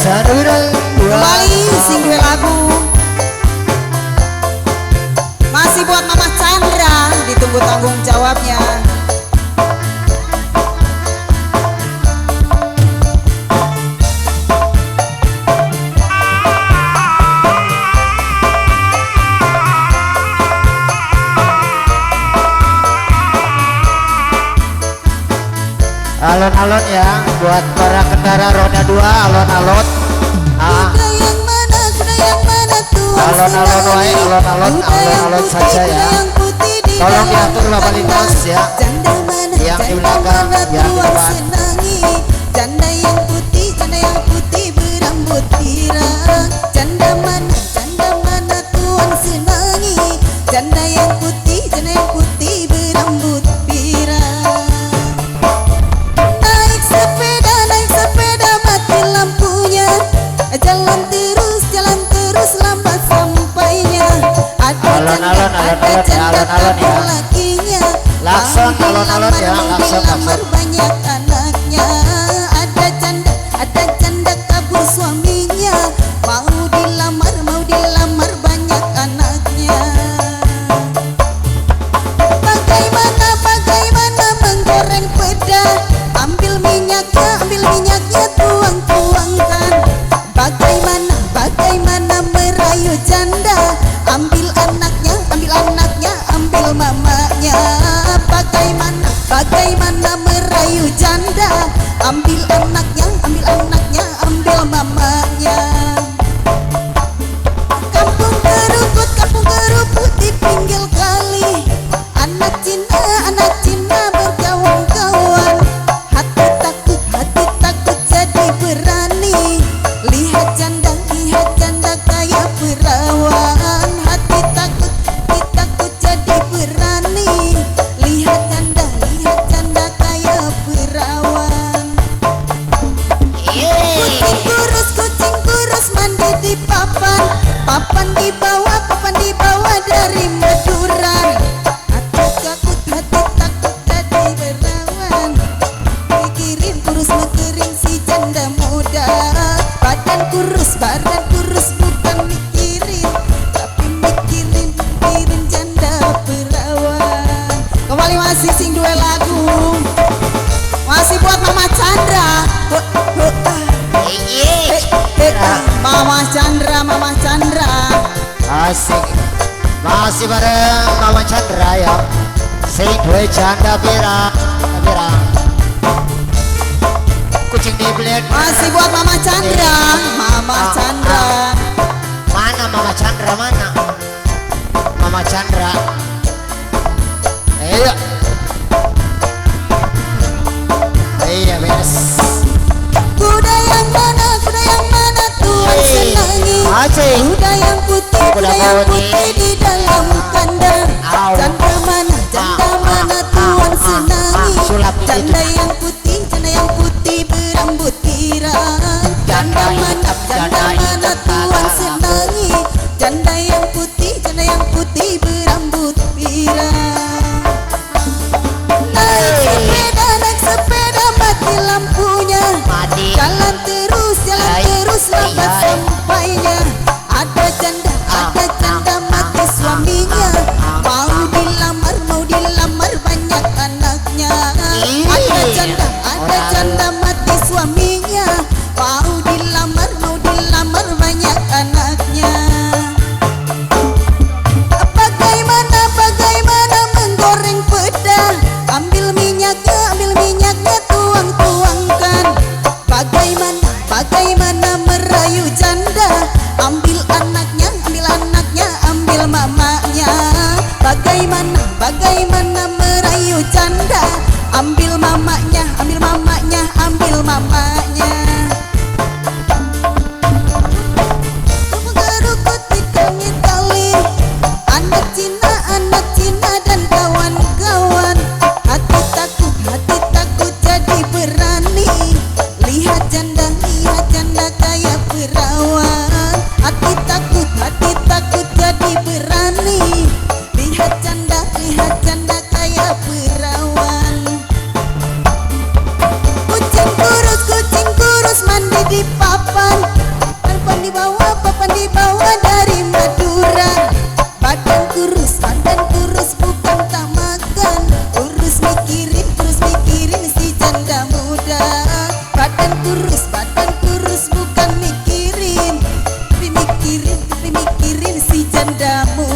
Kembali sing dua lagu masih buat Mama Chandra, ditunggu tanggung jawabnya. Alon-alon ya buat para kendaraan roda 2, alon-alon. Kuda yang mana Tuhan? Alon-alon wae, alon-alon saja ya. Tolong diatur Bapak Lintas ya. Yang di belakang, yang di depan. Janda yang putih berambut pirang. Janda mana Tuhan senangi? Janda yang putih berambut pirang. Naik sepeda mati lampunya. Jalan terus lambat sampainya. Alon-alon ya. Lakinya Lakson alon-alon ya, lakson. Banyak anaknya. Ada janda kabur suaminya. Mau dilamar banyak anaknya. Bagaimana menggoreng peda? Ambil minyaknya tuangkan. Bagaimana merayu janda? Ambil anaknya, ambil mamanya. Bagaimana merayu janda? Ambil anaknya, ambil mamanya. Kampung keruput di pinggir kali. Anak Cina berkawan-kawan. Hati takut jadi berani. Lihat janda kayak perawan. Hati takut jadi berani. Lihat janda kayak perawan. Kucing kurus mandi di papan dibawa dari Madura. Hati takut jadi perawan. Mikirin si janda muda. Badan kurus bukan mikirin, tapi mikirin janda perawan. Kembali masih sing dua lagu masih buat Mama Chandra. Mama Chandra Asik. Masih bareng Mama Chandra ya. Sing dua janda pirang. Kucing dibeliin. masih buat Mama Chandra. Mana Mama Chandra mana? Mama Chandra. Ayo. Iya beres. Kuda yang mana Tuhan senangi? Kuda yang putih di dalam kandang. Janda mana Tuhan senangi? Janda yang putih berambut pirang. Janda mana Tuhan senangi? Janda yang putih berambut pirang. Naik sepeda mati lampunya. Jalan terus lambat sampainya. Ada janda mati suaminya. Mau dilamar banyak anaknya. Ada janda mati suaminya. Mau dilamar banyak anaknya. Bagaimana menggoreng peda? Ambil minyaknya tuangkan. Bagaimana merayu janda? Ambil anaknya, ambil mamanya. Bagaimana merayu janda? Ambil mamanya, ambil mamanya. Gerukut di pinggir kali. Anak Cina dan kawan-kawan. Hati takut jadi berani. Lihat janda kayak perawan. Hati takut jadi berani. Lihat janda kayak perawan. Kucing kurus mandi di papan. si jandamu